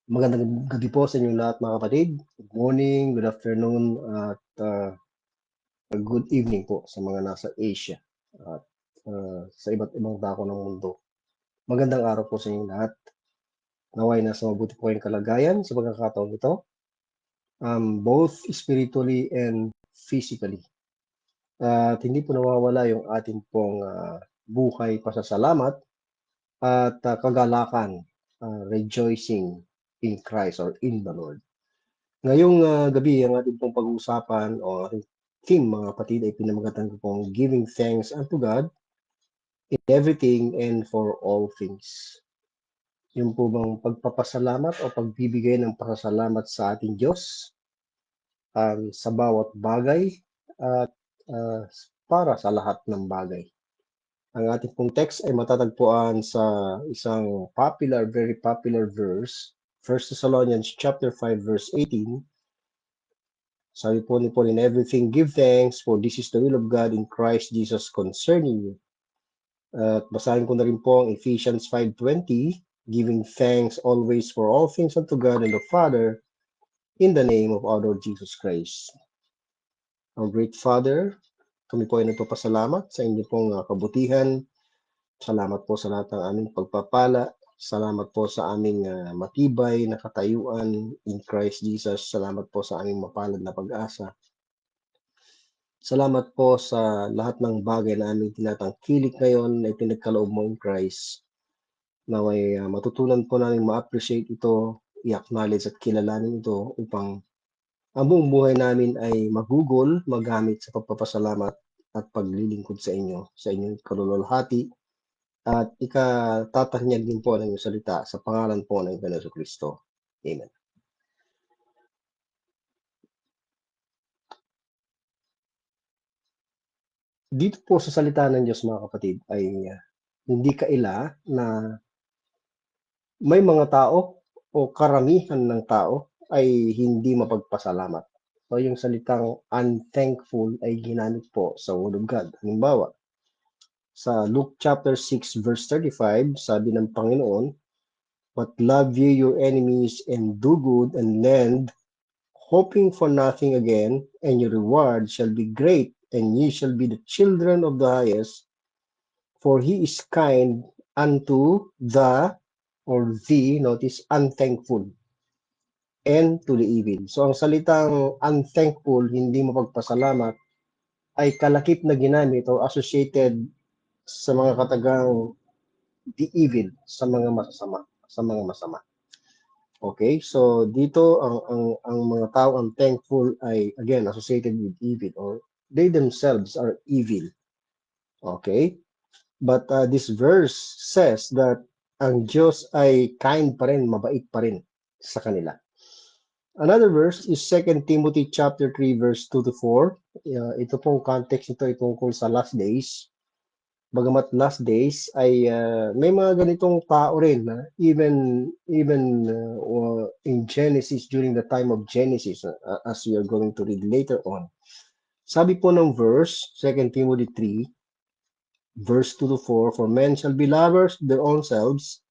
Magandang gabi po sa inyong lahat mga kapatid. Good morning, good afternoon, at good evening po sa mga nasa Asia at sa iba't ibang dako ng mundo. Magandang araw po sa inyong lahat. Naway nasa mabuti po kayong kalagayan sa pagkakataon ito, both spiritually and physically. At hindi po nawawala yung ating pong buhay pasasalamat at kagalakan, rejoicing in Christ or in the Lord. Ngayong gabi, ang ating pong pag-uusapan o ating theme mga kapatid ay pinamagatan ko pong giving thanks unto God in everything and for all things. Yung po bang pagpapasalamat o pagbibigay ng pasasalamat sa ating Diyos sa bawat bagay at para sa lahat ng bagay. Ang ating pong text ay matatagpuan sa isang very popular verse, 1 Thessalonians chapter 5 verse 18. Sabi po ni Paul, in everything give thanks, for this is the will of God in Christ Jesus concerning you. At basahin ko na rin po ang Ephesians 5:20, giving thanks always for all things unto God and the Father, in the name of our Lord Jesus Christ. Our great Father, kami po ay nagpapasalamat sa inyo pong kabutihan. Salamat po sa lahat ng aming pagpapala. Salamat po sa aming matibay na katayuan in Christ Jesus. Salamat po sa aming mapalad na pag-asa. Salamat po sa lahat ng bagay na aming tinatangkilik ngayon na pinagkaloob mo in Christ. Naway matutunan po namin ma-appreciate ito, i-acknowledge at kilalanin ito upang ang buong buhay namin ay magugol, magamit sa pagpapasalamat at paglilingkod sa inyo, sa inyong kalululhati, at ikatatanyag din po ng iyong salita sa pangalan po ng Panginoon Kristo. Amen. Dito po sa salita ng Diyos mga kapatid ay hindi kaila na may mga tao o karamihan ng tao ay hindi mapagpasalamat. So yung salitang unthankful ay ginamit po sa Word of God. Halimbawa, sa Luke chapter 6 verse 35, sabi ng Panginoon, but love ye your enemies and do good and lend, hoping for nothing again, and your reward shall be great, and ye shall be the children of the highest, for he is kind unto the notice, unthankful, and to the evil. So ang salitang unthankful, hindi mapagpasalamat, ay kalakip na ginamit o associated sa mga katagang the evil, sa mga masama. Okay, so dito ang mga tao ang thankful ay again associated with evil, or they themselves are evil. Okay? But this verse says that ang Diyos ay kind pa rin, mabait pa rin sa kanila. Another verse is 2 Timothy chapter 3 verse 2 to 4. Ito pong context ito ay tungkol sa last days. Bagamat last days ay may mga ganitong tao rin even in Genesis, during the time of Genesis, as we are going to read later on. Sabi po ng verse 2 Timothy 3 verse 2 to 4, for men shall be lovers of their own selves,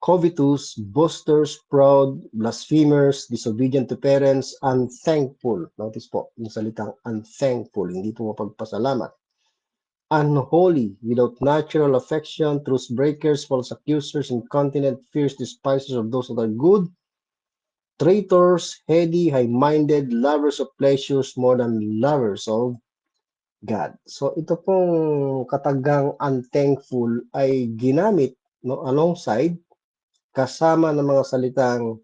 covetous, boasters, proud, blasphemers, disobedient to parents, unthankful. Notice po, yung salitang unthankful, hindi po mapagpasalamat. Unholy, without natural affection, truce breakers, false accusers, incontinent, fierce despisers of those that are good, traitors, heady, high-minded, lovers of pleasures more than lovers of God. So ito pong katagang unthankful ay ginamit alongside, kasama ng mga salitang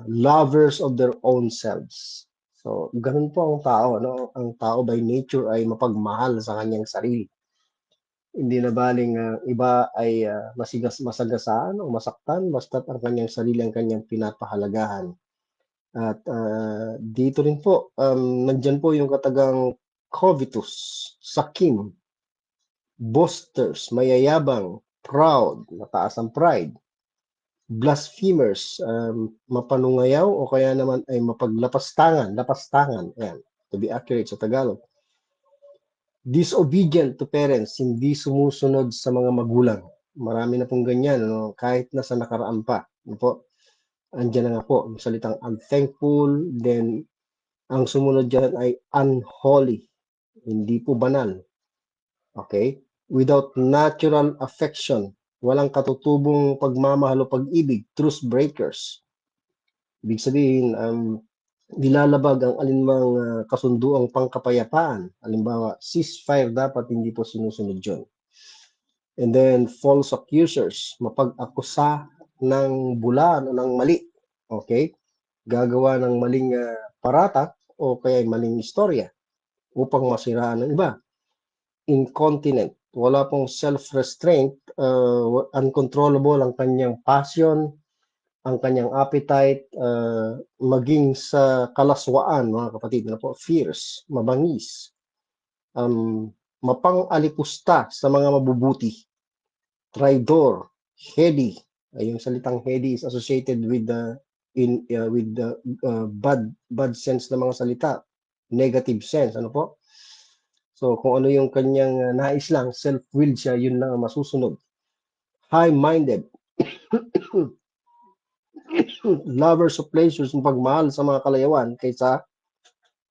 lovers of their own selves. So, ganun po ang tao. Ang tao by nature ay mapagmahal sa kanyang sarili. Hindi na baling iba ay masagasaan o masaktan, basta't ang kanyang sarili ang kanyang pinapahalagahan. At dito rin po, nandyan po yung katagang covetous, sakim, boasters, mayayabang, proud, mataas ang pride, blasphemers, mapanungayaw o kaya naman ay lapastangan, ayan, to be accurate sa Tagalog. Disobedient to parents, hindi sumusunod sa mga magulang. Marami na pong ganyan, kahit na sa nakaraan pa. Ano po? Andiyan na nga po, yung salitang unthankful, then ang sumunod dyan ay unholy, hindi po banal. Okay? Without natural affection, walang katutubong pagmamahal o pag-ibig, truce breakers. Ibig sabihin, nilalabag ang alinmang kasunduang pangkapayapaan. Halimbawa, ceasefire dapat hindi po sinusunod yun. And then, false accusers, mapag-akusa ng bulan o ng mali. Okay? Gagawa ng maling paratak o kaya maling istorya upang masiraan ng iba. Incontinent, wala pong self-restraint, uncontrollable ang kanyang passion, ang kanyang appetite, maging sa kalaswaan, mga kapatid, na po, fierce, mabangis, mapang-alipusta sa mga mabubuti, traidor, heady. Yung salitang heady is associated with the bad sense na mga salita, negative sense, ano po? So kung ano yung kanyang nais lang, self-willed siya, yun lang ang masusunod. High-minded, lovers of pleasures, mapagmahal sa mga kalayawan kaysa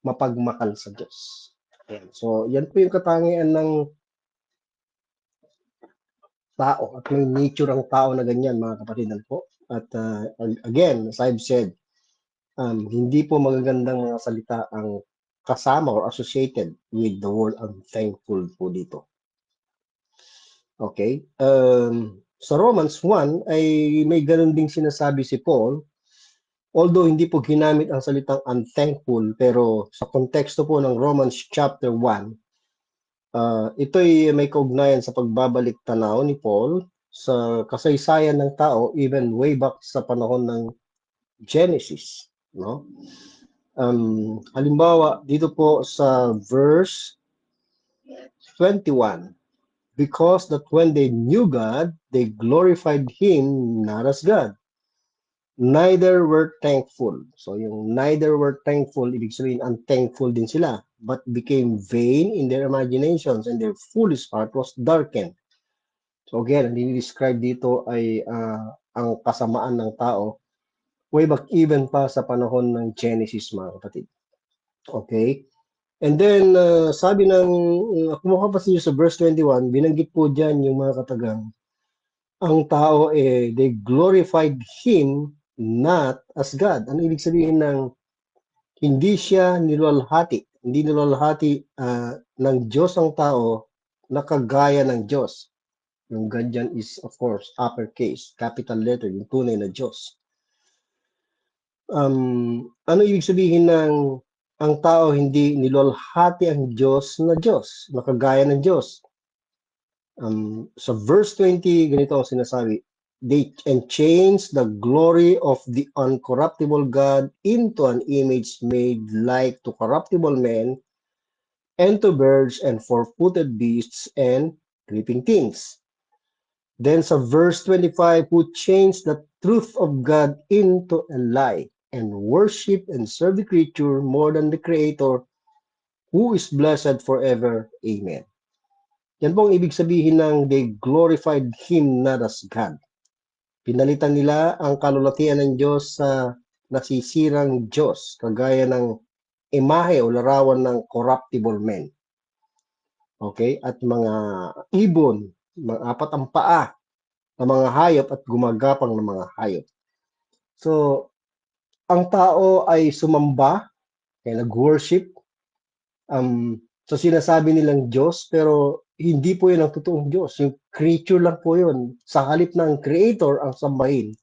mapagmakal sa Diyos. Ayan. So yan po yung katangian ng tao at may nature ang tao na ganyan, mga kapatid po. At again, as I've said, hindi po magagandang mga salita ang kasama or associated with the word unthankful po dito. Okay? Sa Romans 1 ay may ganun ding sinasabi si Paul, although hindi po ginamit ang salitang unthankful, pero sa konteksto po ng Romans chapter 1, ito'y may kaugnayan sa pagbabalik tanaw ni Paul sa kasaysayan ng tao even way back sa panahon ng Genesis, no? Halimbawa dito po sa verse 21, because that when they knew God, they glorified Him not as God, neither were thankful. So yung neither were thankful, ibig sabihin unthankful din sila, but became vain in their imaginations and their foolish heart was darkened. So again, ang describe dito ay ang kasamaan ng tao way back even pa sa panahon ng Genesis, mga kapatid. Okay? And then, sabi ng, kung makapasin nyo sa verse 21, binanggit po dyan yung mga katagang, ang tao they glorified Him not as God. Ano ibig sabihin ng hindi siya niluwalhati, hindi niluwalhati ng Diyos ang tao na kagaya ng Diyos. Yung God dyan is, of course, uppercase, capital letter, yung tunay na Diyos. Ano ibig sabihin ng ang tao hindi niluwalhati ang Diyos na Diyos, na kagaya ng Diyos? Sa verse 20, ganito ang sinasabi, they and change the glory of the uncorruptible God into an image made like to corruptible men and to birds and four-footed beasts and creeping things. Then sa verse 25, who changed the truth of God into a lie and worship and serve the creature more than the Creator, who is blessed forever. Amen. Yan po ang ibig sabihin ng they glorified Him not as God. Pinalitan nila ang kalulatian ng Diyos sa nasisirang Diyos, kagaya ng imahe o larawan ng corruptible men. Okay? At mga ibon, mga apat ang paa ng mga hayop at gumagapang ng mga hayop. So, ang tao ay sumamba, kaya nag-worship, sa sinasabi nilang Diyos, pero hindi po yun ang totoong Diyos. Yung creature lang po yun. Sa halip ng creator ang sambahin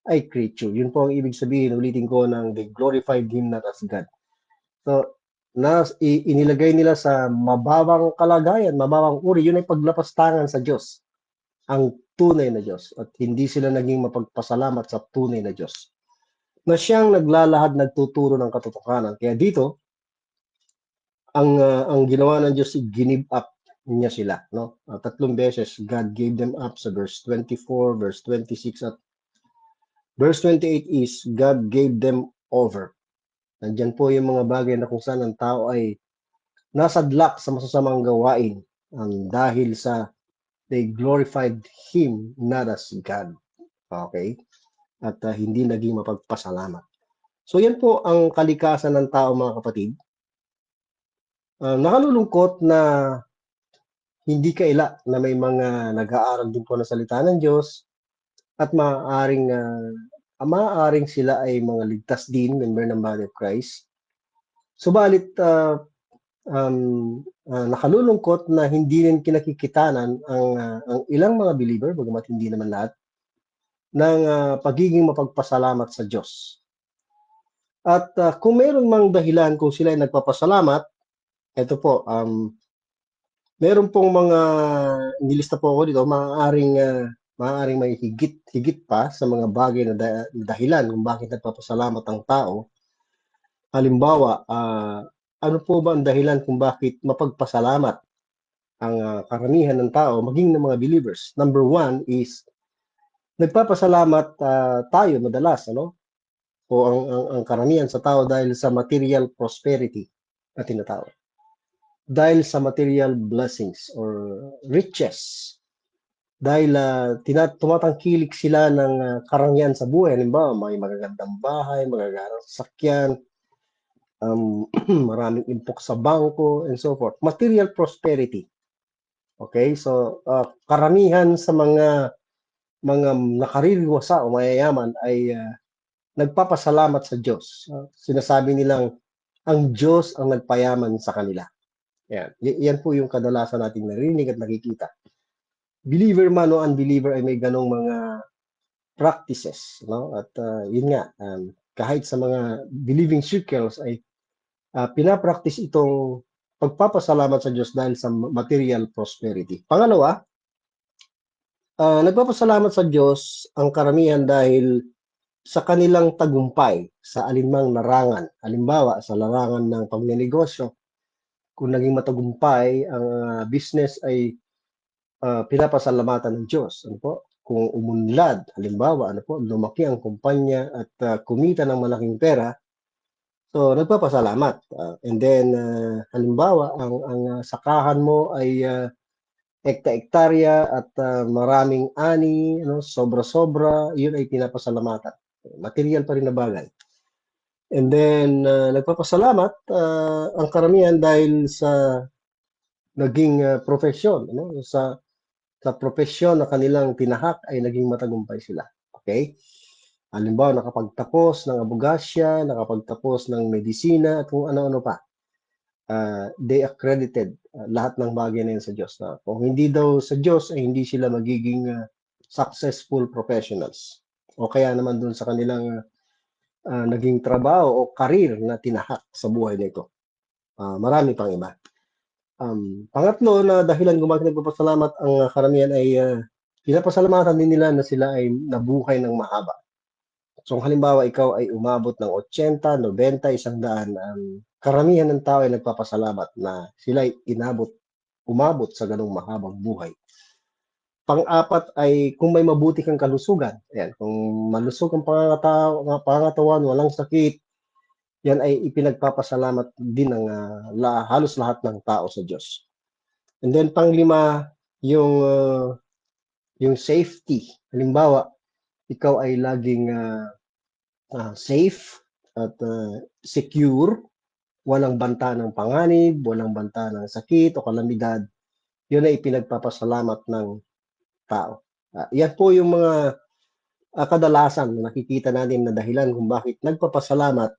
ay creature. Yun po ang ibig sabihin, ulitin ko, ng they glorified Him not as God. So, inilagay nila sa mababang kalagayan, mababang uri, yun ay paglapastangan sa Diyos, ang tunay na Diyos. At hindi sila naging mapagpasalamat sa tunay na Diyos, na siyang naglalahad, nagtuturo ng katotohanan. Kaya dito, ang ginawa ng Diyos, give up niya sila, no? Tatlong beses God gave them up sa verse 24, verse 26 at verse 28 is God gave them over. Nandiyan po yung mga bagay na kung saan ang tao ay nasadlak sa masasamang gawain dahil sa they glorified Him not as God. Okay? at hindi naging mapagpasalamat. So yan po ang kalikasan ng tao, mga kapatid. Nakalulungkot na hindi kaila na may mga nag-aaral din po ng salita ng Diyos at maaaring sila ay mga ligtas din, member ng Body of Christ. Subalit, nakalulungkot na hindi rin kinakikitanan ang ilang mga believer, bagamat hindi naman lahat, ng pagiging mapagpasalamat sa Diyos. At kung mayroon mang dahilan kung sila ay nagpapasalamat, ito po, meron pong mga nilista po ako dito, maaaring may higit pa sa mga bagay na dahilan kung bakit nagpapasalamat ang tao. Halimbawa, ano po ba ang dahilan kung bakit mapagpasalamat ang karamihan ng tao, maging ng mga believers? Number one is, nagpapasalamat tayo madalas, ano? O ang karamihan sa tao dahil sa material prosperity na tinatawag. Dahil sa material blessings or riches. Dahil tumatangkilik sila ng karangyaan sa buhay. Halimbawa, may magagandang bahay, magagandang sasakyan, maraming impok sa bangko, and so forth. Material prosperity. Okay? So, karamihan sa mga nakaririwasa o mayayaman ay nagpapasalamat sa Diyos. Sinasabi nilang ang Diyos ang nagpayaman sa kanila. Yan po yung kadalasan nating narinig at nakikita. Believer man o unbeliever ay may ganong mga practices, no? At yun nga, kahit sa mga believing circles ay pinapractice itong pagpapasalamat sa Diyos dahil sa material prosperity. Pangalawa, nagpapasalamat sa Diyos ang karamihan dahil sa kanilang tagumpay sa alinmang larangan. Halimbawa, sa larangan ng pagnenegosyo, kung naging matagumpay ang business ay pinapasalamatan ng Diyos. Ano po? Kung umunlad, halimbawa, lumaki ang kumpanya at kumita ng malaking pera, so nagpapasalamat. And then, halimbawa, ang sakahan mo ay ekta-ektarya at maraming ani, sobra-sobra, yun ay pinapasalamatan. Material pa rin na bagay. And then, nagpapasalamat ang karamihan dahil sa naging profesyon, sa profesyon na kanilang tinahak ay naging matagumpay sila. Okay? Halimbawa, nakapagtapos ng abogasya, nakapagtapos ng medisina, at kung ano-ano pa. They accredited lahat ng bagay na yun sa Diyos. Kung hindi daw sa Diyos, ay hindi sila magiging successful professionals. O kaya naman dun sa kanilang naging trabaho o karir na tinahak sa buhay nito. Marami pang iba. Pangatlo na dahilan kung bakit nagpapasalamat ang karamihan ay pinapasalamatan din nila na sila ay nabuhay ng mahaba. So halimbawa ikaw ay umabot ng 80, 90, 100, karamihan ng tao ay nagpapasalamat na sila ay umabot sa ganung mahabang buhay. Pang-apat ay kung may mabuti kang kalusugan. Ayan, kung malusog ang pangangatawan, walang sakit, yan ay ipinagpapasalamat din ng halos lahat ng tao sa Diyos. And then pang-lima, yung safety. Halimbawa, ikaw ay laging safe at secure, walang banta ng panganib, walang banta ng sakit o kalamidad, yun ay ipinagpapasalamat ng tao. Yan po yung mga kadalasan na nakikita natin na dahilan kung bakit nagpapasalamat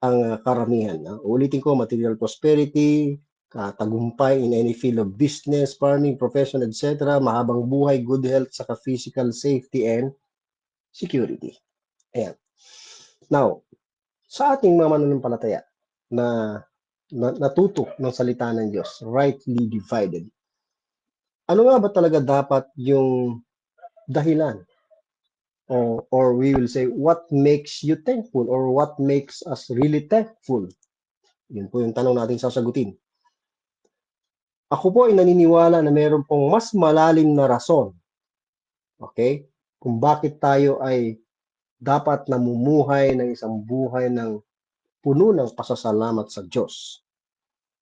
ang karamihan. Ulitin ko, material prosperity, tagumpay in any field of business, farming, profession, etc., mahabang buhay, good health, saka physical safety and security. Ayan. Now, sa ating mga mananampalataya na natuto ng salita ng Diyos, rightly divided, ano nga ba talaga dapat yung dahilan? Or we will say, what makes you thankful? Or what makes us really thankful? Yun po yung tanong natin sasagutin. Ako po ay naniniwala na mayroon pong mas malalim na rason, okay, kung bakit tayo ay dapat namumuhay ng isang buhay ng puno ng pasasalamat sa Diyos.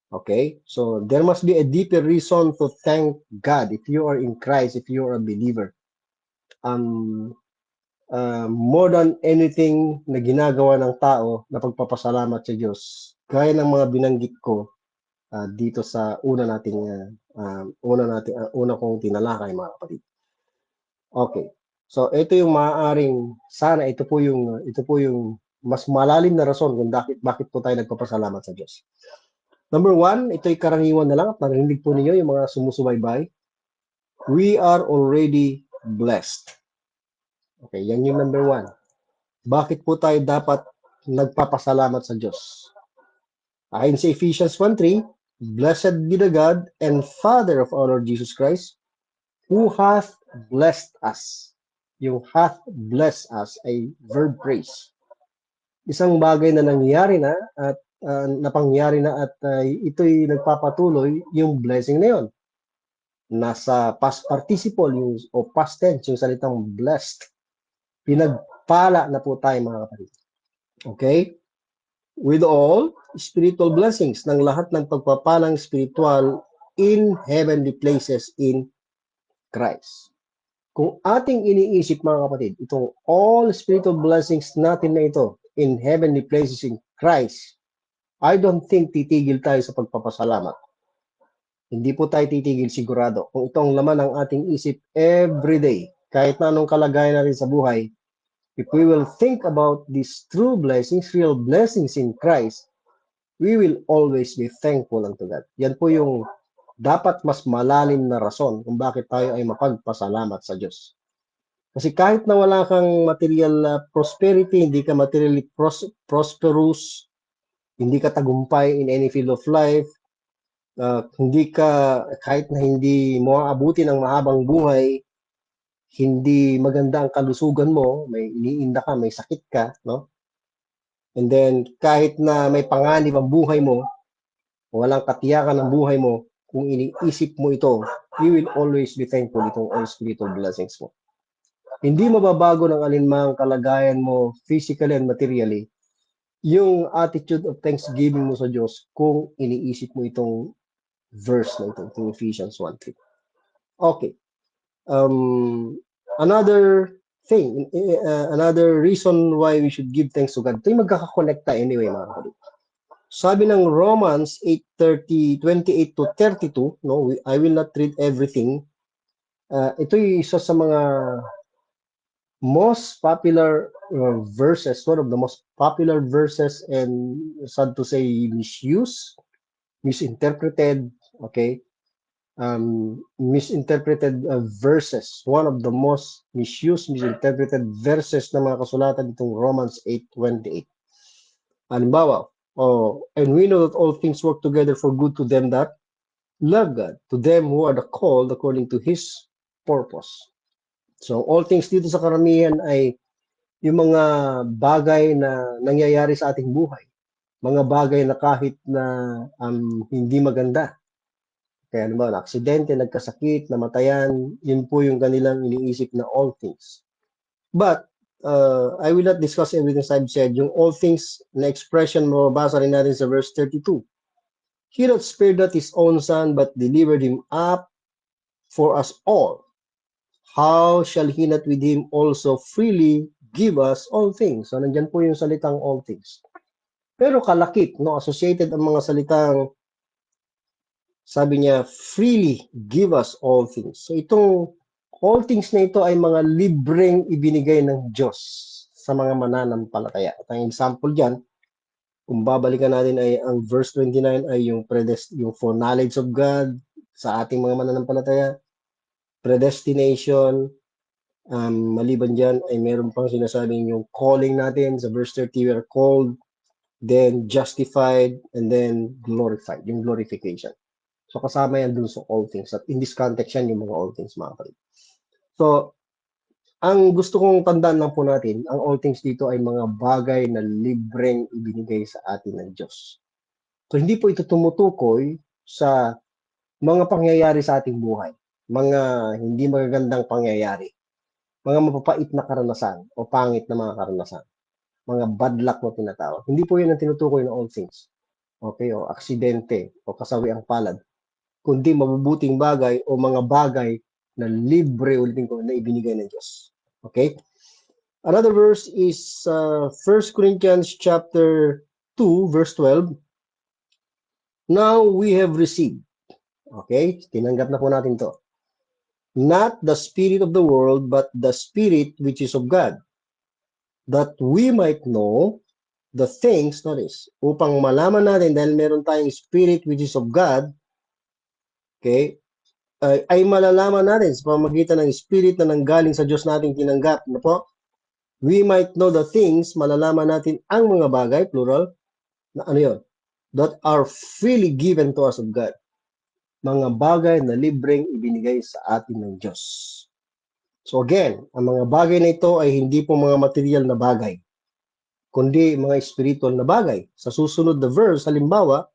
Okay? So, there must be a deeper reason to thank God if you are in Christ, if you are a believer. more than anything na ginagawa ng tao na pagpapasalamat sa Diyos, gaya ng mga binanggit ko dito sa una kong tinalakay, mga kapatid. Okay. So ito yung maaaring sana ito po yung mas malalim na rason kung bakit po tayo nagpapasalamat sa Diyos. Number one, ito'y karaniwan na lang at narinig po ninyo yung mga sumusubaybay. We are already blessed. Okay, yan yung number one. Bakit po tayo dapat nagpapasalamat sa Diyos? Ayon sa Ephesians 1:3, Blessed be the God and Father of our Lord Jesus Christ, who hath blessed us. Yung hath blessed us ay verb phrase. Isang bagay na nangyari na at napangyari na at ito'y nagpapatuloy yung blessing na yon. Nasa past participle o past tense yung salitang blessed. Pinagpala na po tayo, mga kapatid. Okay? With all spiritual blessings, ng lahat ng pagpapalang spiritual in heavenly places in Christ. Kung ating iniisip, mga kapatid, itong all spiritual blessings natin na ito in heavenly places in Christ, I don't think titigil tayo sa pagpapasalamat. Hindi po tayo titigil sigurado. Kung itong laman ng ating isip every day, kahit na anong kalagayan natin sa buhay, if we will think about these true blessings, real blessings in Christ, we will always be thankful unto God. Yan po yung dapat mas malalim na rason kung bakit tayo ay mapagpasalamat sa Diyos. Kasi kahit na wala kang material prosperity, hindi ka materially prosperous, hindi ka tagumpay in any field of life, kahit na hindi mo aabuti ng mahabang buhay, hindi maganda ang kalusugan mo, may iniinda ka, may sakit ka, no? And then, kahit na may panganib ang buhay mo, walang katiyakan ng buhay mo, kung iniisip mo ito, you will always be thankful itong all spiritual blessings mo. Hindi mababago ng alinmang kalagayan mo physically and materially yung attitude of thanksgiving mo sa Diyos kung iniisip mo itong verse na ito, itong Ephesians 1:3. Okay. Another thing, another reason why we should give thanks to God. Ito yung magkakakonekta anyway, mga kapatid. Sabi ng Romans 8:28 to 32, no, I will not read everything. Ito yung isa sa mga most popular verses, one of the most popular verses, and sad to say, misinterpreted, okay? Misinterpreted verses. One of the most misinterpreted verses na mga kasulatan itong Romans 8:28. Halimbawa, and we know that all things work together for good to them that love God, to them who are the called according to His purpose. So, all things dito sa karamihan ay yung mga bagay na nangyayari sa ating buhay. Mga bagay na kahit na hindi maganda. Kaya naman, aksidente, nagkasakit, namatayan, yun po yung kanilang iniisip na all things. But, I will not discuss everything I've said. Yung all things na expression, mababasa rin natin sa verse 32. He not spared not his own son, but delivered him up for us all. How shall he not with him also freely give us all things? So, nandyan po yung salitang all things. Pero kalakip, no, associated ang mga salitang, sabi niya, freely give us all things. So, itong all things na ito ay mga libreng ibinigay ng Diyos sa mga mananampalataya. At ang example dyan, kung babalikan natin ay ang verse 29 ay yung foreknowledge of God sa ating mga mananampalataya, predestination, maliban dyan ay meron pang sinasabing yung calling natin sa verse 30, we are called, then justified, and then glorified, yung glorification. So kasama yan dun sa all things. At in this context yan yung mga all things, mga kapatid. So, ang gusto kong tandaan lang po natin, ang all things dito ay mga bagay na libreng ibinigay sa atin ng Diyos. So, hindi po ito tumutukoy sa mga pangyayari sa ating buhay, mga hindi magagandang pangyayari, mga mapapait na karanasan o pangit na mga karanasan, mga bad luck na tinatawag. Hindi po yun ang tinutukoy ng all things. Okay, o aksidente o kasawiang palad, kundi mabubuting bagay o mga bagay na libre ulitin ko na ibinigay ng Diyos. Okay? Another verse is 1 Corinthians chapter 2, verse 12. Now we have received. Okay, tinanggap na po natin to. Not the spirit of the world, but the spirit which is of God, that we might know the things, notice, upang malaman natin dahil meron tayong spirit which is of God, okay, ay malalaman natin sa pamamagitan ng spirit na nanggaling sa Diyos nating tinanggap. Ano po? We might know the things, malalaman natin ang mga bagay, plural, na ano yun? That are freely given to us of God. Mga bagay na libreng ibinigay sa atin ng Diyos. So again, ang mga bagay na ito ay hindi po mga material na bagay, kundi mga spiritual na bagay. Sa susunod na verse, halimbawa,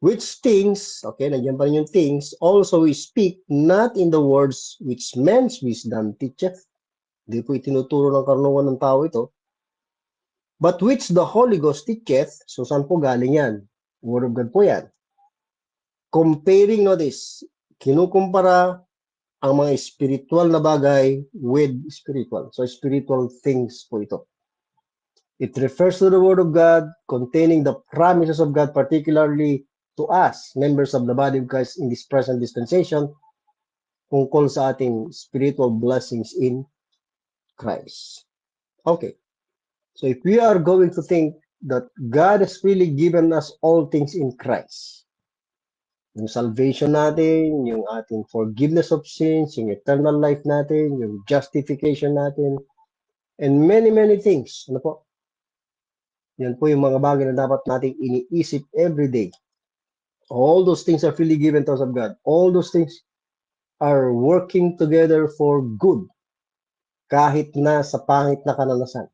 which things, okay, nandiyan pa rin yung things, also we speak not in the words which men's wisdom teacheth. Hindi po itinuturo ng karunungan ng tao ito. But which the Holy Ghost teacheth, so saan po galing yan? Word of God po yan. Comparing, notice, kinukumpara ang mga spiritual na bagay with spiritual. So spiritual things po ito. It refers to the Word of God containing the promises of God, particularly to us, members of the body of Christ in this present dispensation, tungkol sa ating spiritual blessings in Christ. Okay. So if we are going to think that God has really given us all things in Christ, yung salvation natin, yung ating forgiveness of sins, yung eternal life natin, yung justification natin, and many, many things. Ano po? Yan po yung mga bagay na dapat nating iniisip every day. All those things are freely given to us of God. All those things are working together for good. Kahit na sa pangit na kanalasan.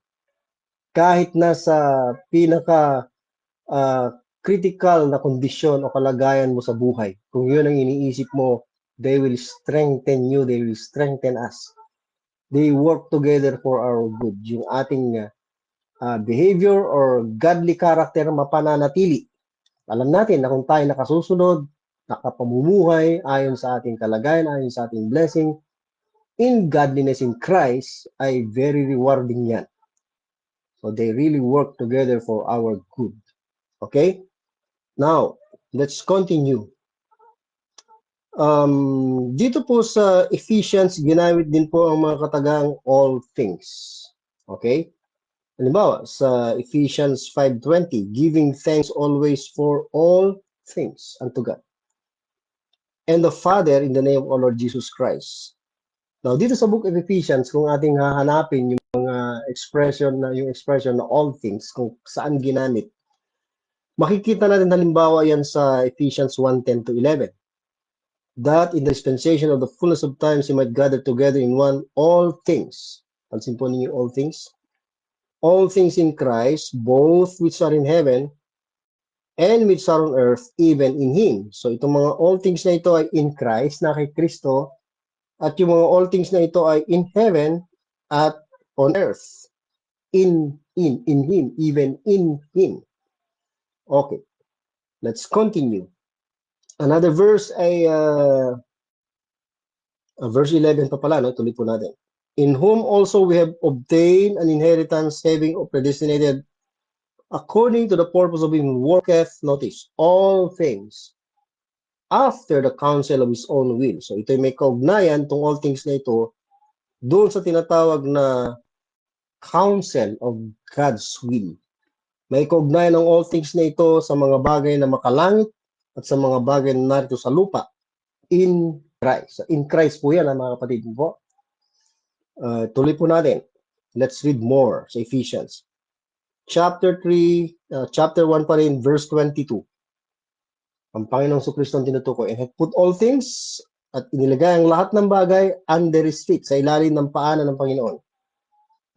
Kahit na sa pinaka critical na kondisyon o kalagayan mo sa buhay. Kung yun ang iniisip mo, they will strengthen you, they will strengthen us. They work together for our good. Yung ating behavior or godly character mapananatili. Alam natin na kung tayo nakasusunod, nakapamumuhay ayon sa ating kalagayan, ayon sa ating blessing, in godliness in Christ, ay very rewarding yan. So they really work together for our good. Okay? Now, let's continue. Dito po sa Ephesians, ginamit din po ang mga katagang all things. Okay? Halimbawa, sa Ephesians 5:20, giving thanks always for all things unto God and the Father in the name of our Lord Jesus Christ. Now, dito sa book of Ephesians, kung ating hahanapin yung mga expression na all things, kung saan ginamit, makikita natin halimbawa yan sa Ephesians 1:10 to 11. That in the dispensation of the fullness of times he might gather together in one all things. Pansin po ninyo all things? All things in Christ, both which are in heaven and which are on earth, even in Him. So itong mga all things na ito ay in Christ, na kay Kristo, at yung mga all things na ito ay in heaven at on earth. In Him, even in Him. Okay, let's continue. Another verse ay verse 11 pa pala, no? Tuloy po natin. In whom also we have obtained an inheritance, having predestinated according to the purpose of him who worketh, notice, all things after the counsel of his own will. So ito may kaugnayan, itong all things na ito, doon sa tinatawag na counsel of God's will. May kaugnayan ng all things na ito sa mga bagay na makalangit at sa mga bagay na narito sa lupa in Christ. In Christ po yan, mga kapatid po. Tuloy po natin. Let's read more sa Ephesians. Chapter 3, chapter 1 pa rin, verse 22. Ang Panginoong Kristo ang tinutukoy. And have put all things at inilagay ang lahat ng bagay under His feet, sa ilalim ng paanan ng Panginoon.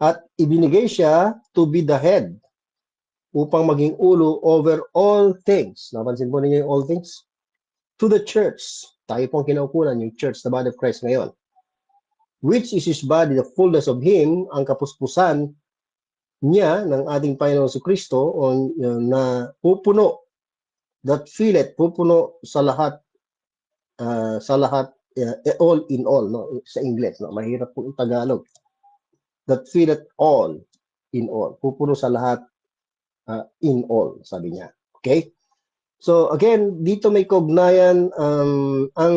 At ibinigay siya to be the head upang maging ulo over all things. Napansin po ninyo yung all things? To the church. Tayo pong kinaukulan yung church, the body of Christ ngayon. Which is His body, the fullness of Him, ang kapuspusan niya ng ating Panginoong Kristo na pupuno, that filleth, pupuno sa lahat, all in all, no? Sa English, no? Mahirap po yung Tagalog. that filleth all in all. Pupuno sa lahat in all, sabi niya. Okay? So again, dito may kaugnayan ang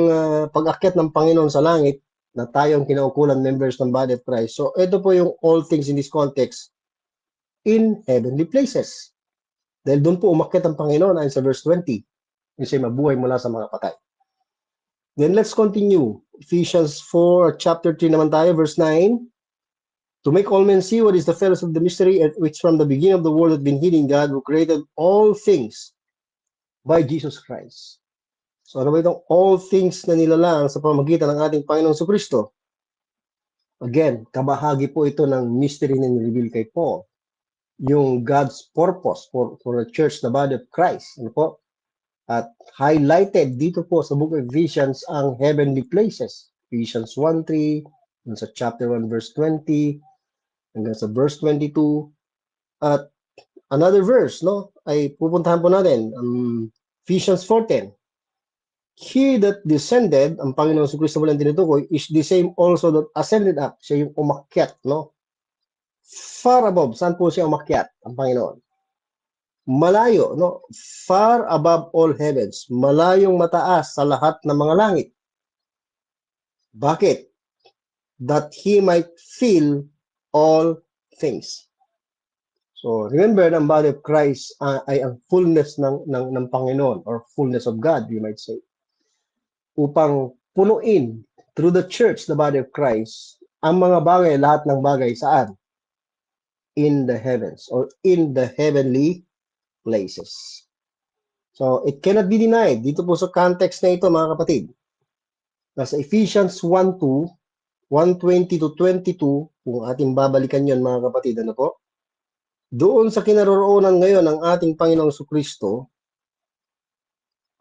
pag-akyat ng Panginoon sa langit na tayong kinaukulan members ng body of Christ. So ito po yung all things in this context in heavenly places. Dahil doon po umakyat ang Panginoon ayon sa verse 20. Yung siya mabuhay mula sa mga patay. Then let's continue. Ephesians 4, chapter 3 naman tayo, verse 9. To make all men see what is the fellowship of the mystery, which from the beginning of the world had been hidden in God, who created all things by Jesus Christ. So ano ba itong all things na nilalang sa pamamagitan ng ating Panginoong Kristo? Again, kabahagi po ito ng mystery na nireveal kay Paul. Yung God's purpose for the church, the body of Christ. Ano po? At highlighted dito po sa book of Ephesians ang heavenly places. Ephesians 1:3, sa chapter 1 verse 20, hanggang sa verse 22. At another verse, no, ay pupuntahan po natin, Ephesians 4:10. He that descended, ang Panginoon si Kristo walang tinutukoy, is the same also that ascended up. Siya yung umakyat, no? Far above, saan po siya umakyat, ang Panginoon? Malayo, no? Far above all heavens. Malayong mataas sa lahat ng mga langit. Bakit? That he might fill all things. So, remember, ang body of Christ ay ang fullness ng Panginoon, or fullness of God, you might say. Upang punuin through the church, the body of Christ, ang mga bagay, lahat ng bagay, saan? In the heavens, or in the heavenly places. So, it cannot be denied. Dito po sa context na ito, mga kapatid. Nasa Ephesians 1:2, 1:20 to 22, kung ating babalikan yon mga kapatid, ano po? Doon sa kinaroroonan ngayon ng ating Panginoong Kristo,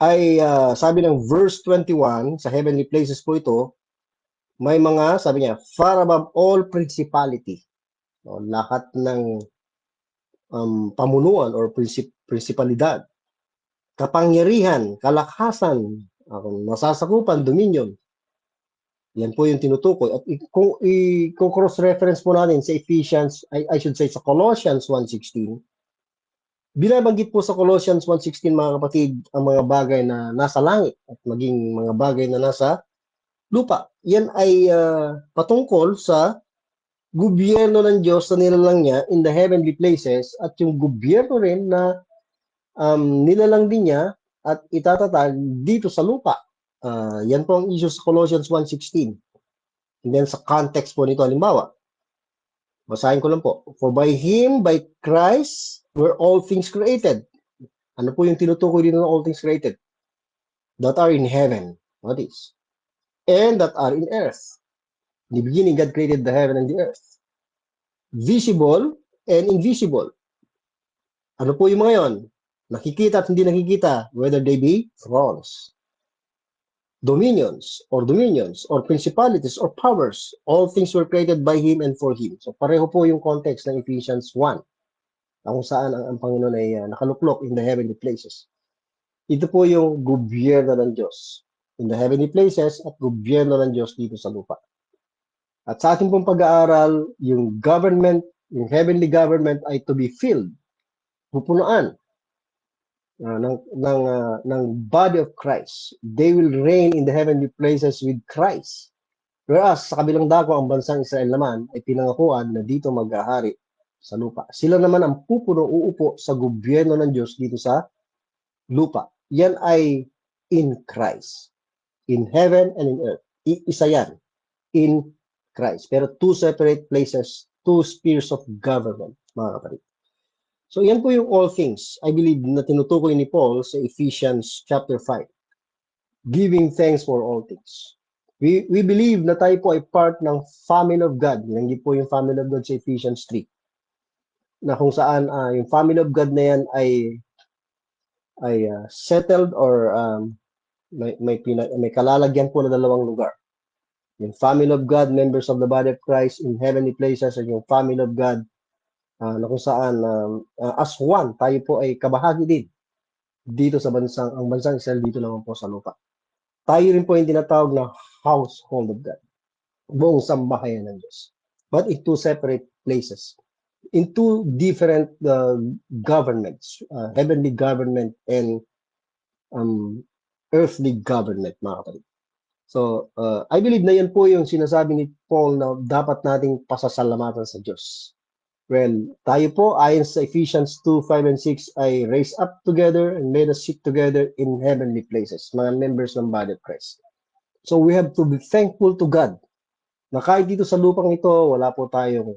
ay sabi ng verse 21, sa heavenly places po ito, may mga, sabi niya, far above all principality. So, lahat ng pamunuan or prinsipalidad, kapangyarihan, kalakasan, nasasakupan, dominion. Yan po yung tinutukoy. At kung i-cross-reference po natin sa Ephesians, I should say sa Colossians 1:16, binabanggit po sa Colossians 1:16, mga kapatid, ang mga bagay na nasa langit at maging mga bagay na nasa lupa. Yan ay patungkol sa gobyerno ng Diyos na nilalang niya in the heavenly places at yung gobyerno rin na nilalang din niya at itatatag dito sa lupa. Yan po ang issue sa Colossians 1:16. And then sa context po nito, halimbawa, basahin ko lang po. For by Him, by Christ, were all things created. Ano po yung tinutukoy dito ng all things created? That are in heaven. What is? And that are in earth. In the beginning, God created the heaven and the earth. Visible and invisible. Ano po yung mga yon? Nakikita at hindi nakikita, whether they be thrones, dominions, or principalities, or powers. All things were created by Him and for Him. So pareho po yung context ng Ephesians 1, kung saan ang Panginoon ay nakaluklok in the heavenly places. Ito po yung gobyerno ng Diyos in the heavenly places at gobyerno ng Diyos dito sa lupa. At sa ating pong pag-aaral, yung government, yung heavenly government ay to be filled, pupunuan ng body of Christ. They will reign in the heavenly places with Christ. Whereas sa kabilang dako, ang bansang Israel naman ay pinangakuan na dito maghahari sa lupa. Sila naman ang uupo sa gobyerno ng Diyos dito sa lupa. Yan ay in Christ. In heaven and in earth. Isa yan. In Christ. Pero two separate places, two spheres of government, mga kapatid. So yan po yung all things, I believe, na tinutukoy ni Paul sa Ephesians chapter 5. Giving thanks for all things. We believe na tayo po ay part ng family of God. Hindi po yung family of God sa Ephesians 3. Na kung saan yung family of God na yan ay settled or may kalalagyan po na dalawang lugar. Yung family of God, members of the body of Christ in heavenly places, at yung family of God na kung saan as one, tayo po ay kabahagi din dito sa ang bansang Israel dito naman po sa lupa. Tayo rin po yung tinatawag na household of God. Buong sambahayan ng Diyos. but in two separate places, in two different governments, heavenly government and um, earthly government, mga kapatid. So, I believe na yan po yung sinasabi ni Paul na dapat nating pasasalamatan sa Diyos. Well, tayo po, ayon sa Ephesians 2, 5, and 6, ay raised up together and made us sit together in heavenly places, mga members ng body of Christ. So, we have to be thankful to God na kahit dito sa lupang ito, wala po tayong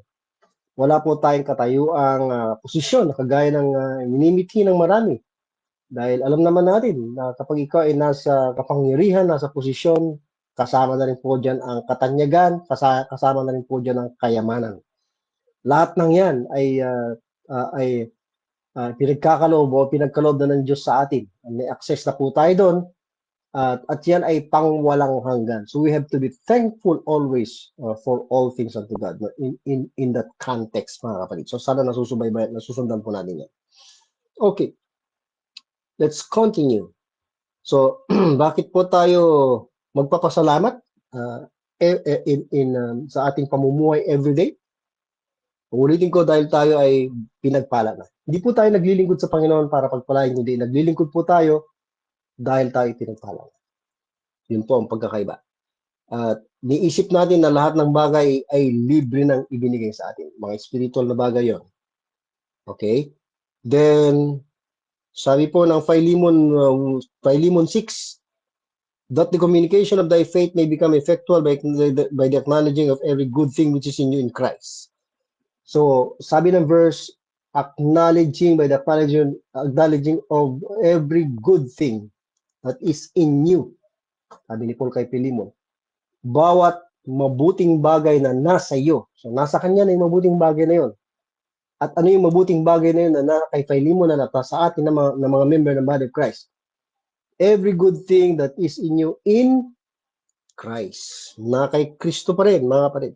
katayuang posisyon na kagaya ng minimithi ng marami. Dahil alam naman natin na kapag ikaw ay nasa kapangyarihan, nasa posisyon, kasama na rin po dyan ang katanyagan, kasama na rin po dyan ang kayamanan. Lahat ng yan ay pinagkakaloob o pinagkaloob na ng Diyos sa atin. May access na po tayo doon at yan ay pangwalang hanggan. So we have to be thankful always for all things unto God in that context, mga kapatid. So sana nasusundan po natin yan. Okay. Let's continue. So, bakit po tayo magpapasalamat sa ating pamumuhay everyday? Ulitin ko dahil tayo ay pinagpala na. Hindi po tayo naglilingkod sa Panginoon para pagpalain, hindi. Naglilingkod po tayo dahil tayo pinagpala na. Yun po ang pagkakaiba. At niisip natin na lahat ng bagay ay libre nang ibinigay sa atin. Mga spiritual na bagay yon. Okay? Then, sabi po ng Philemon 6, that the communication of thy faith may become effectual by the acknowledging of every good thing which is in you in Christ. So, sabi ng verse, acknowledging of every good thing that is in you. Sabi ni Paul kay Philemon, bawat mabuting bagay na nasa iyo. So, nasa kanya na yung mabuting bagay na yon. At ano yung mabuting bagay na yun na kay Philemon na nasa atin ng mga member ng body of Christ? Every good thing that is in you in Christ. Na kay Kristo pa rin, mga kapatid.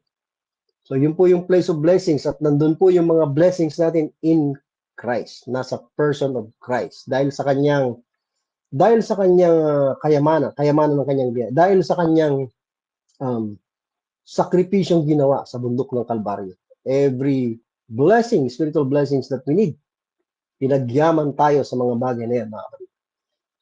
So yun po yung place of blessings at nandun po yung mga blessings natin in Christ. Nasa person of Christ. Dahil sa kanyang kayamanan ng kanyang biyaya. Dahil sa kanyang sakripisyong ginawa sa bundok ng Kalbaryo. Every blessing, spiritual blessings that we need, pinagyaman tayo sa mga bagay na yan, mga kapatid.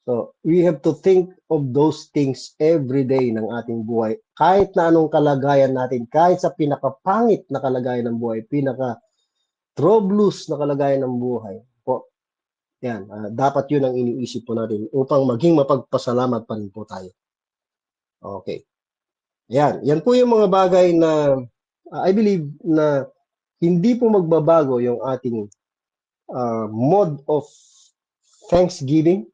So, we have to think of those things every day ng ating buhay. Kahit na anong kalagayan natin, kahit sa pinakapangit na kalagayan ng buhay, pinaka-troublous na kalagayan ng buhay, po, yan, dapat yun ang iniisip po natin upang maging mapagpasalamat pa rin po tayo. Okay. Yan po yung mga bagay na I believe na hindi po magbabago yung ating mode of thanksgiving.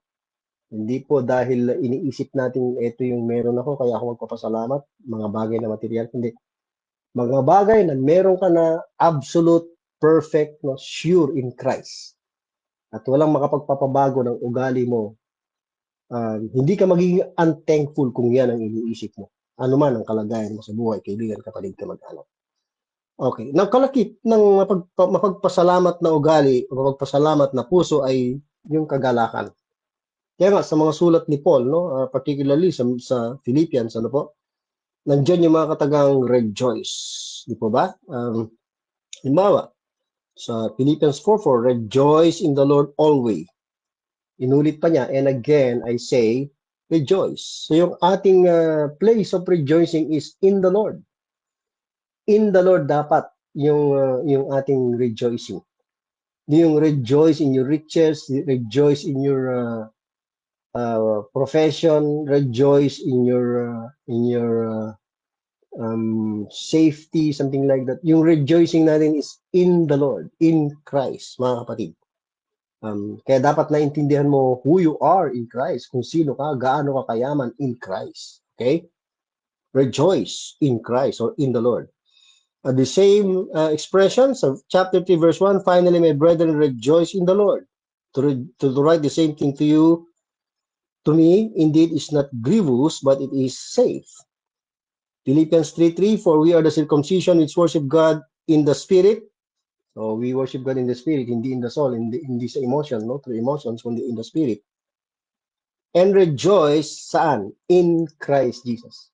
Hindi po dahil iniisip natin ito yung meron ako kaya ako magpapasalamat, mga bagay na material. Hindi. Mga bagay na meron ka na absolute, perfect, no, sure in Christ. At walang makapagpapabago ng ugali mo. Hindi ka magiging unthankful kung yan ang iniisip mo. Ano man ang kalagayan mo sa buhay, kaibigan, kapatid, kamag-anak. Okay. Nang kalakip ng mapagpasalamat na ugali o mapagpasalamat na puso ay yung kagalakan. Kaya nga, sa mga sulat ni Paul, no, particularly sa Philippians, ano po, nandiyan yung mga katagang rejoice. Di po ba? Halimbawa, sa Philippians 4:4, rejoice in the Lord always. Inulit pa niya, and again, I say, rejoice. So yung ating place of rejoicing is in the Lord. In the Lord dapat yung ating rejoicing. Yung rejoice in your riches, rejoice in your profession, rejoice in your safety, something like that. Yung rejoicing natin is in the Lord, in Christ, mga kapatid. Kaya dapat naintindihan mo who you are in Christ, kung sino ka, gaano ka kayaman in Christ. Okay? Rejoice in Christ or in the Lord. The same expressions of chapter 3, verse 1, finally, my brethren, rejoice in the Lord. To write the same thing to you, to me, indeed, is not grievous, but it is safe. Philippians 3:3, for we are the circumcision which worship God in the Spirit. So we worship God in the Spirit, hindi in the soul, hindi sa emotion, no? Through emotions, kundi in the Spirit. And rejoice, saan? In Christ Jesus.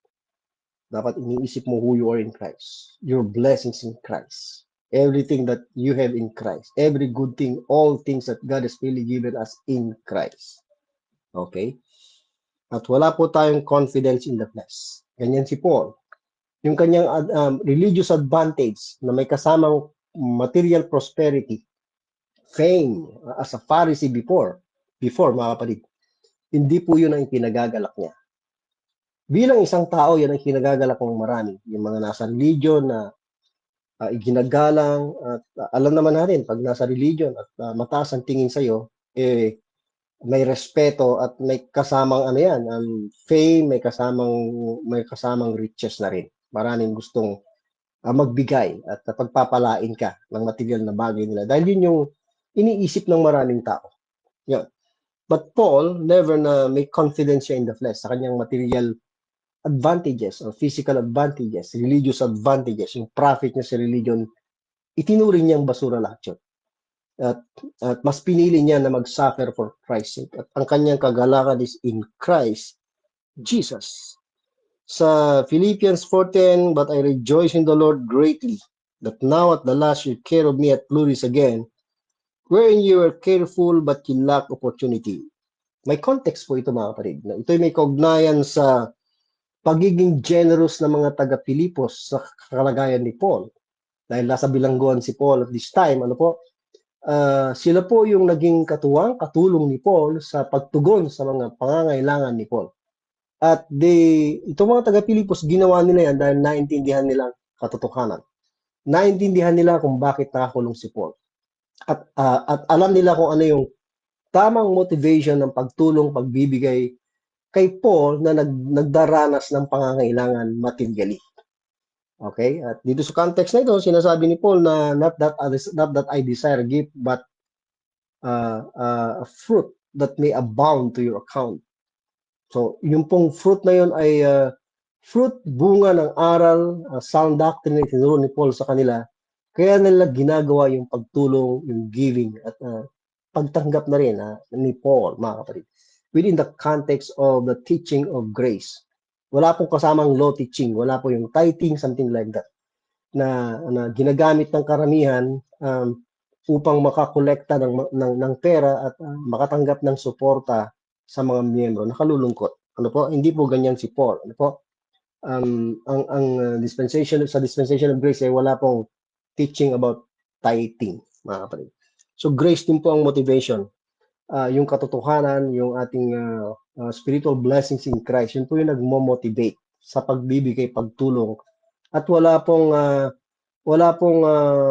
Dapat iniisip mo who you are in Christ. Your blessings in Christ. Everything that you have in Christ. Every good thing, all things that God has really given us in Christ. Okay? At wala po tayong confidence in the flesh. Ganyan si Paul. Yung kanyang religious advantage na may kasamang material prosperity, fame, as a Pharisee before mga kapatid, hindi po yun ang pinagagalak niya. Bilang isang tao, yan ang kinagagalak ng marami. Yung mga nasa religion na iginagalang, at alam naman natin, pag nasa religion at mataas ang tingin sa'yo, may respeto at may kasamang ano yan, fame, may kasamang riches na rin. Maraming gustong magbigay at pagpapalain ka ng material na bagay nila. Dahil yun yung iniisip ng maraming tao. Yun. But Paul never na may confidence siya in the flesh sa kanyang material advantages or physical advantages, religious advantages, yung profit niya sa religion, itinuring niyang basura lahat yun. At mas pinili niya na mag-suffer for Christ's sake. At ang kanyang kagalakan is in Christ Jesus. Sa Philippians 4:10, but I rejoice in the Lord greatly, that now at the last you care of me at Pluris again, wherein you were careful but you lack opportunity. May context po ito mga kapatid. Ito'y may kaugnayan sa pagiging generous ng mga taga-Pilipos sa kalagayan ni Paul. Dahil nasa bilangguan si Paul at this time, sila po yung naging katulong ni Paul sa pagtugon sa mga pangangailangan ni Paul. At itong mga taga-Pilipos, ginawa nila yan dahil naintindihan nila katotohanan. Naintindihan nila kung bakit nakakulong si Paul. At alam nila kung ano yung tamang motivation ng pagtulong, pagbibigay kay Paul na nagdaranas ng pangangailangan materially. Okay? At dito sa context na ito, sinasabi ni Paul na not that I desire gift, but a fruit that may abound to your account. So, yung pong fruit na yun ay fruit, bunga ng aral, sound doctrine na tinuro ni Paul sa kanila. Kaya nila ginagawa yung pagtulong, yung giving, at pagtanggap na rin ni Paul, mga kapatid, within the context of the teaching of grace. Wala pong kasamang law teaching, wala po yung tithing, something like that, na ginagamit ng karamihan upang makakolekta ng pera at makatanggap ng suporta sa mga miyembro. Nakalulungkot. Ano po? Hindi po ganyan si Paul. Ano po? Ang dispensation of grace ay wala pong teaching about tithing, mga kapatid. So grace din po ang motivation. Yung katotohanan, yung ating spiritual blessings in Christ, yun po yung nagmo-motivate sa pagbibigay, pagtulong. At wala pong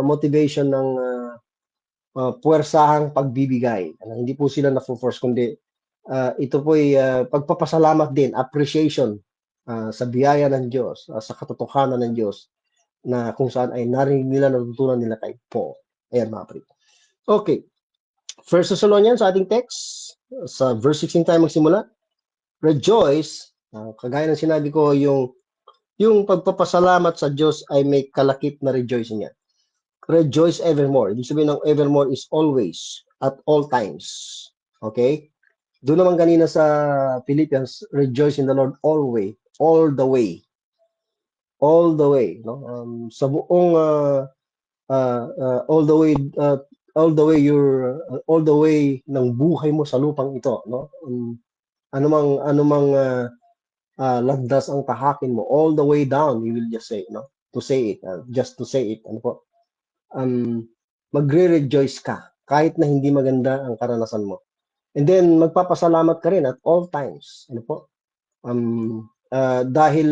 motivation ng puwersahang pagbibigay. Hindi po sila na-force, kundi ito po ay pagpapasalamat din, appreciation sa biyaya ng Diyos, sa katotohanan ng Diyos, na kung saan ay narinig nila, natutunan nila kay Paul. Ayan mga kapatid. Okay. 1 Thessalonians sa ating text, sa verse 16 tayo magsimula. Rejoice, kagaya ng sinabi ko, yung pagpapasalamat sa Diyos ay may kalakip na rejoicing niya. Rejoice evermore. Ibig sabihin ng evermore is always, at all times. Okay? Doon naman kanina sa Philippians, rejoice in the Lord always, all the way. All the way, no? Sa buong all the way ng buhay mo sa lupang ito, no? Anumang landas ang tahakin mo, all the way down, you will just say, no? To say it, just to say it, ano po? Magre-rejoice ka kahit na hindi maganda ang karanasan mo. And then magpapasalamat ka rin at all times, ano po? Dahil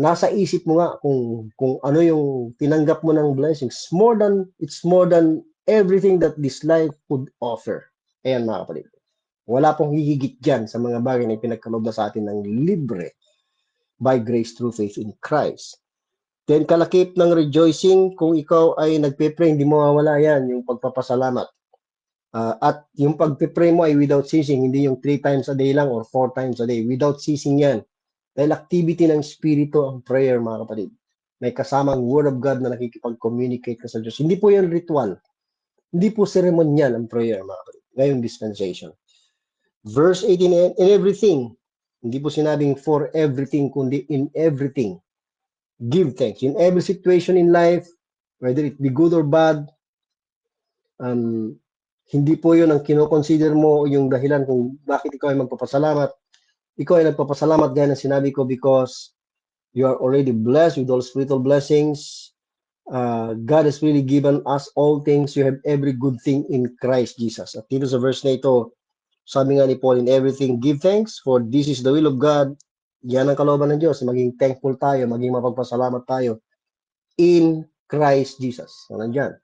nasa isip mo nga kung ano yung tinanggap mo ng blessings, it's more than everything that this life could offer. Ayan mga kapatid. Wala pong hihigit dyan sa mga bagay na pinagkaloob na sa atin ng libre by grace through faith in Christ. Then kalakip ng rejoicing, kung ikaw ay nagpe-pray, hindi mo mawala yan, yung pagpapasalamat. At yung pagpe-pray mo ay without ceasing, hindi yung 3 times a day lang or 4 times a day. Without ceasing yan. Dahil activity ng Espiritu ang prayer, mga kapatid. May kasamang Word of God na nakikipag-communicate ka sa Diyos. Hindi po yan ritual. Hindi po ceremonial ang prayer, mga kapatid. Ngayong dispensation. Verse 18, in everything, Hindi po sinabing for everything, kundi in everything. Give thanks. In every situation in life, whether it be good or bad, hindi po yun ang kinoconsider mo yung dahilan kung bakit ikaw ay magpapasalamat. Ikaw ay nagpapasalamat gaya ng sinabi ko because you are already blessed with all spiritual blessings. God has really given us all things. You have every good thing in Christ Jesus. At dito sa verse na ito, sabi nga ni Paul, in everything give thanks, for this is the will of God. Yan ang kalooban ng Diyos. Maging thankful tayo, maging mapagpasalamat tayo in Christ Jesus. Nandyan.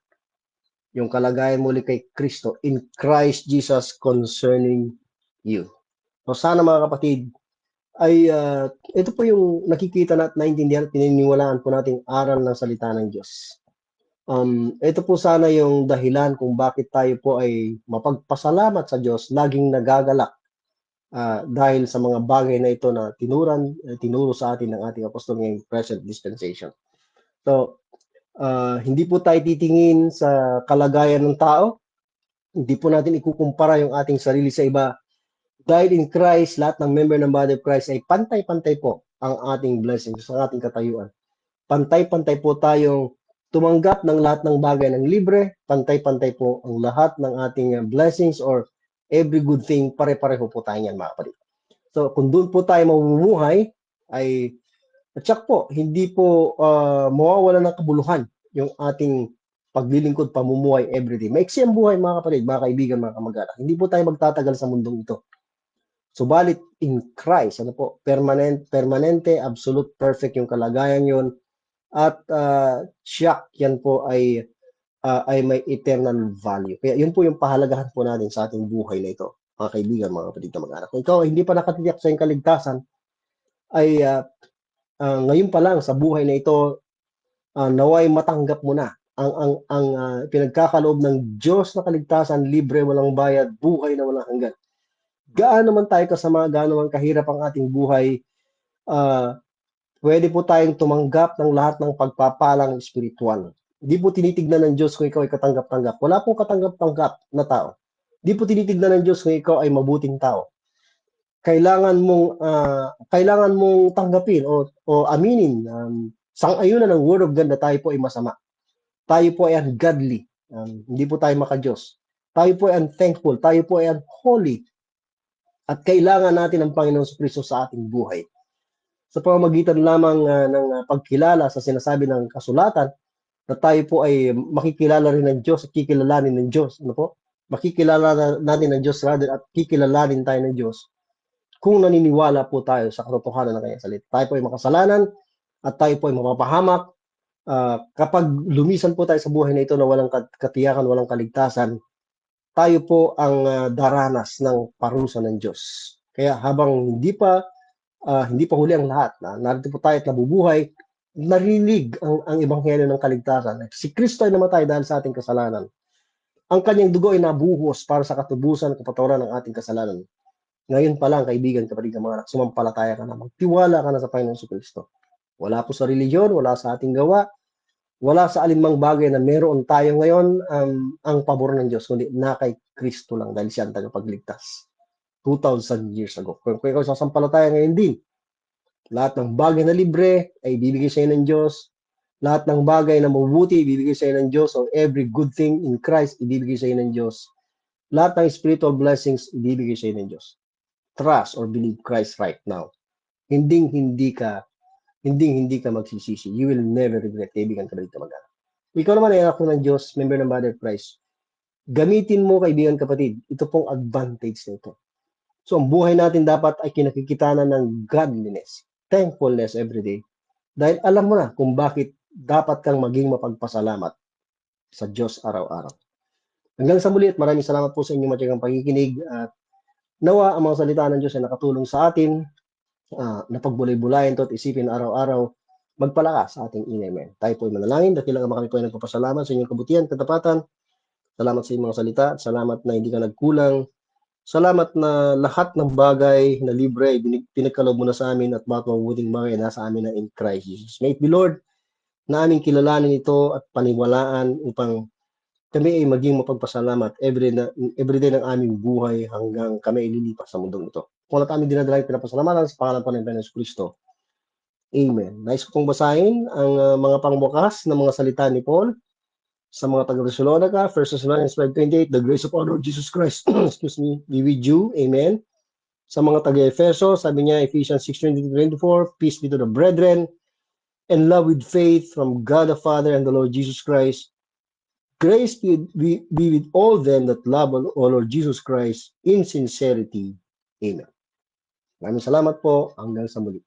Yung kalagayan muli kay Kristo in Christ Jesus concerning you. So sana mga kapatid, ay ito po yung nakikita natin, naintindihan at pininiwalaan po nating aral ng salita ng Diyos. Ito po sana yung dahilan kung bakit tayo po ay mapagpasalamat sa Diyos, laging nagagalak dahil sa mga bagay na ito na tinuro sa atin ng ating apostol ngayong present dispensation. So, hindi po tayo titingin sa kalagayan ng tao. Hindi po natin ikukumpara yung ating sarili sa iba. Dahil in Christ, lahat ng member ng body of Christ ay pantay-pantay po ang ating blessings sa ating katayuan. Pantay-pantay po tayong tumanggap ng lahat ng bagay ng libre. Pantay-pantay po ang lahat ng ating blessings or every good thing. Pare-pareho po tayo yan, mga kapatid. So, kung doon po tayo mamumuhay, ay tsak po, hindi po mawawala ng kabuluhan yung ating paglilingkod, pamumuhay everyday. Maiksi ang buhay, mga kapatid, mga kaibigan, mga kamag-anak. Hindi po tayo magtatagal sa mundong ito. Subalit in Christ, ano po, permanente, absolute, perfect yung kalagayan yon. At siyak, yan po ay may eternal value. Kaya yun po yung pahalagahan po natin sa ating buhay na ito, mga kaibigan, mga kapatid na mag-anak. Kung ikaw hindi pa nakatiyak sa iyong kaligtasan, ay ngayon pa lang sa buhay na ito, naway matanggap mo na ang pinagkakaloob ng Diyos na kaligtasan, libre, walang bayad, buhay na walang hanggan. Gaano man tayo kasama, gaano man kahirap ang ating buhay, pwede po tayong tumanggap ng lahat ng pagpapalang espiritual. Hindi po tinitignan ng Diyos kung ikaw ay katanggap-tanggap. Wala pong katanggap-tanggap na tao. Hindi po tinitignan ng Diyos kung ikaw ay mabuting tao. Kailangan mong tanggapin o aminin, sang-ayunan ng Word of God na tayo po ay masama. Tayo po ay ungodly. Hindi po tayo maka-Diyos. Tayo po ay unthankful. Tayo po ay unholy. At kailangan natin ang Panginoon Kristo sa ating buhay. Sa pamamagitan lamang ng pagkilala sa sinasabi ng kasulatan, na tayo po ay makikilala rin ng Diyos at kikilalanin ng Diyos. Ano po? Makikilala natin ng Diyos rather at kikilalanin tayo ng Diyos kung naniniwala po tayo sa katotohanan ng kanyang salita. Tayo po ay makasalanan at tayo po ay mapapahamak. Kapag lumisan po tayo sa buhay na ito na walang katiyakan, walang kaligtasan, tayo po ang daranas ng parusa ng Diyos. Kaya habang hindi pa huli ang lahat, narito po tayo at nabubuhay, narinig ang ebanghelyo ng kaligtasan. Si Kristo ay namatay dahil sa ating kasalanan. Ang kanyang dugo ay nabuhos para sa katubusan at kapatawaran ng ating kasalanan. Ngayon pa lang, kaibigan, kapatid, mga anak, sumampalataya ka na, magtiwala ka na sa Panginoon si Kristo. Wala po sa religion, wala sa ating gawa, wala sa alinmang bagay na meron tayo ngayon ang pabor ng Diyos, kundi na kay Kristo lang dahil siya ang tagapagligtas. 2,000 years ago. Kung ikaw sasampalataya ngayon din, lahat ng bagay na libre ay ibibigay sa iyo ng Diyos. Lahat ng bagay na mabubuti, ibibigay sa iyo ng Diyos. So every good thing in Christ, ibibigay sa iyo ng Diyos. Lahat ng spiritual blessings, ibibigay sa iyo ng Diyos. Trust or believe Christ right now. Hindi ka magsisisi. You will never regret. Kaibigan ka dito mag-anak. Ikaw naman ay anak ng Diyos, member ng body of Christ. Gamitin mo, kaibigan kapatid, ito pong advantage na ito. So ang buhay natin dapat ay kinakikitanan ng godliness, thankfulness every day. Dahil alam mo na kung bakit dapat kang maging mapagpasalamat sa Diyos araw-araw. Hanggang sa muli at maraming salamat po sa inyong matigang pakikinig at nawa ang mga salita ng Diyos ay nakatulong sa atin na pagbulay-bulayan to at isipin araw-araw magpalakas sa ating inay. Tayo po ay manalangin. Dakilang kami po ay nagpapasalamat sa inyong kabutihan, katapatan. Salamat sa inyong mga salita. Salamat na hindi ka nagkulang. Salamat na lahat ng bagay na libre ay pinagkaloob mo na sa amin at mga mabubuting bagay nasa amin na in Christ Jesus. May it be, Lord, na aming kilalanin ito at paniwalaan upang kami ay maging mapagpasalamat everyday ng aming buhay hanggang kami ay lilipas sa mundong ito. Kung natin dinadala yung pinapasalamatan sa pangalan po ng Panginoon Kristo. Amen. Nais ko pong basahin ang mga pangbukas ng mga salita ni Paul sa mga taga-Thessalonica, 1 Thessalonians 5:28, the grace of our Lord Jesus Christ, excuse me, be with you. Amen. Sa mga taga-Efeso, sabi niya, Ephesians 6:23-24, peace be to the brethren, and love with faith from God the Father and the Lord Jesus Christ. Grace be with all them that love our Lord Jesus Christ in sincerity. Amen. Maraming salamat po. Hanggang sa muli.